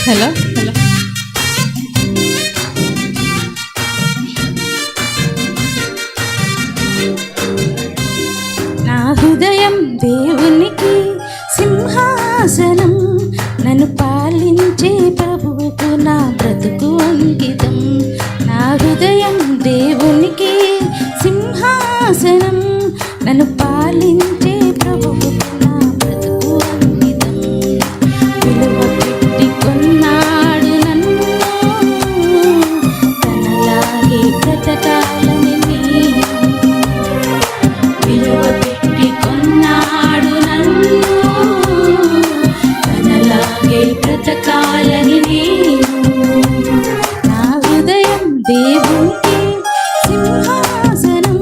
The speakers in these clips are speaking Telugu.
హలో నా హృదయం దేవునికి సింహాసనం, నన్ను పాలించే ప్రభువుకు నా బ్రతుకు అంకితం. నా హృదయం దేవునికి సింహాసనం, నన్ను పాలించే ప్రభువుకు నా బ్రతుకు అంకితం. విలువ పెట్టి కొన్నాడు నన్ను, తనలాగే బ్రతకాలని నేను. విలువ పెట్టి కొన్నాడు నన్ను, తనలాగే బ్రతకాలని నేను. నా హృదయం దేవునికి సింహాసనం,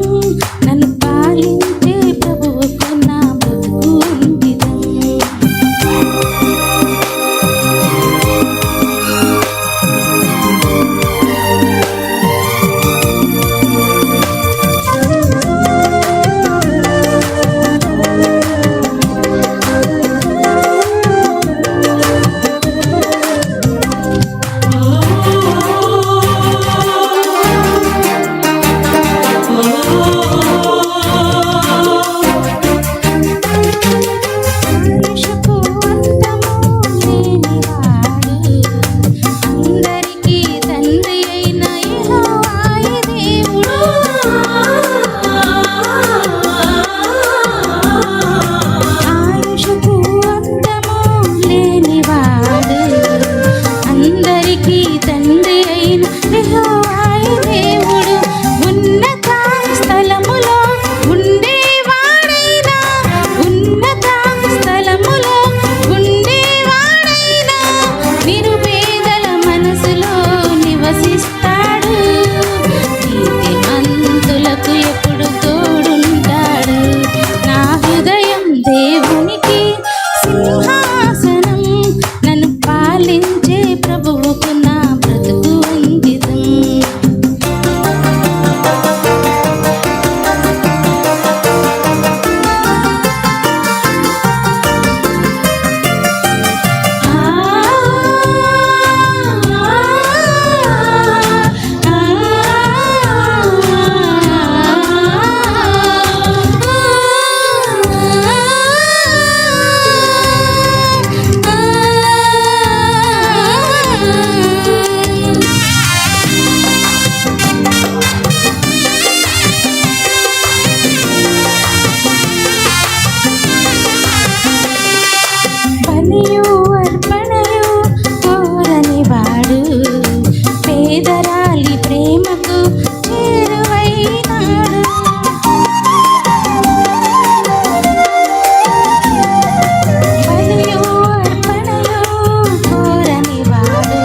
నన్ను పాలించే ప్రభువుకు నా బ్రతుకు అంకితం. ఆయుషకు అంతము లేనివాడు, అందరికీ తండ్రి అయిన యెహోవాయే దేవుడు. ఆయుషకు అంతము లేనివాడు, అందరికీ తండ్రి అయిన యెహోవాయే దేవుడు. ఉన్నత స్థలములో ఉండేవాడైనా, ఉన్నత స్థలములో ఉండేవాడైనా, నిరుపేదల మనసులో నివసిస్తాడు. నీతిమంతులకు ఎప్పుడు తోడుంటాడు. నా హృదయం దేవునికి సింహాసనం, నన్ను పాలించే ప్రభువుకు నా బ్రతుకు అంకితం. బలియు అర్పణయు కోరని వాడు, పేదరాలి ప్రేమకు చేరువైనాడు. బలియు అర్పణయు కోరని వాడు,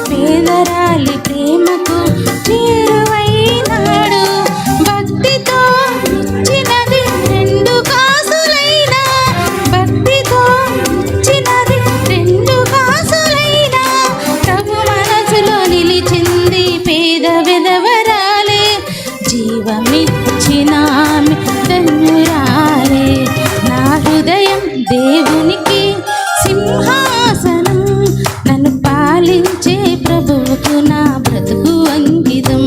పేదరాలి ప్రేమకు చేరువైనాడు. భక్తితో ఇచ్చినది 2 కాసులైనా, భక్తితో ఇచ్చినది 2 కాసులైనా, ప్రభు మనసులో నిలిచింది పేద విధవరాలే. జీవమిచ్చిన ఆమె ధన్యురాలే. నా హృదయం దేవునికి సింహాసనం, నన్ను పాలించే ప్రభువుకు నా బ్రతుకు అంకితం.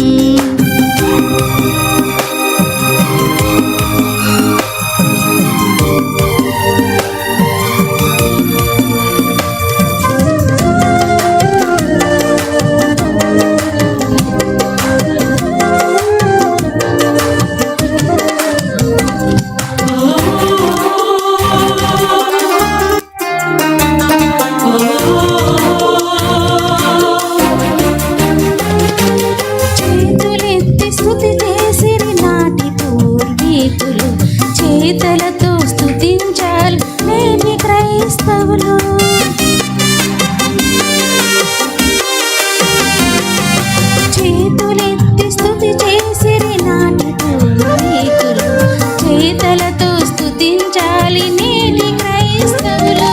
చేతులెత్తి స్తుతి చేసిరి నాటి పూర్వీకులు, చేతలతో స్తుతించాలి నేటి క్రైస్తవులు. చేతులెత్తి స్తుతి చేసిరి నాటి పూర్వీకులు, చేతలతో స్తుతించాలి నేటి క్రైస్తవులు.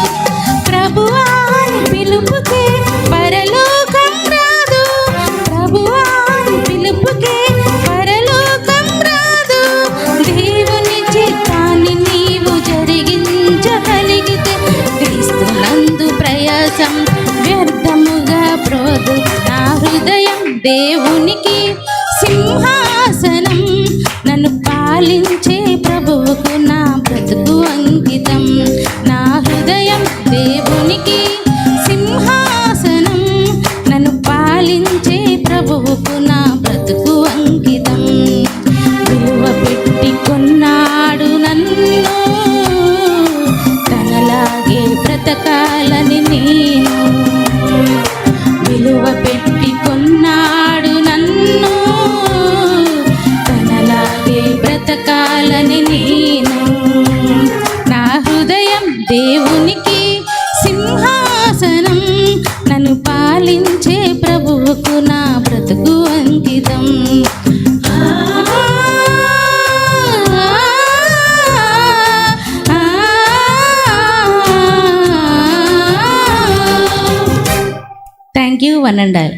ప్రభువా ని పిలుపుకే పరలోకం రాదు, ప్రభువా ని పిలుపుకే పరలోకం రాదు. దేవుని చిత్తాన్ని నీవు జరిగించగలిగితే క్రీస్తునందు ప్రయాసం వ్యర్థముగా ప్రోదు నా హృదయం దేవునికి సింహాసనం, నన్ను పాలించే ప్రభువుకు నా బ్రతుకు అంకితం. నా హృదయం దేవునికి సింహాసనం, నన్ను పాలించే ప్రభువుకు నా బ్రతుకు అంకితం. విలువ పెట్టి కొన్నాడు నన్ను, తనలాగే బ్రతకాలని నేను. విలువ పెట్టి కొన్నాడు నన్ను, తనలాగే బ్రతకాలని నేను. నా హృదయం దేవునికి సింహాసనం, నన్ను పాలించే ప్రభువుకు నా బ్రతుకు అంకితం. Thank you one and all.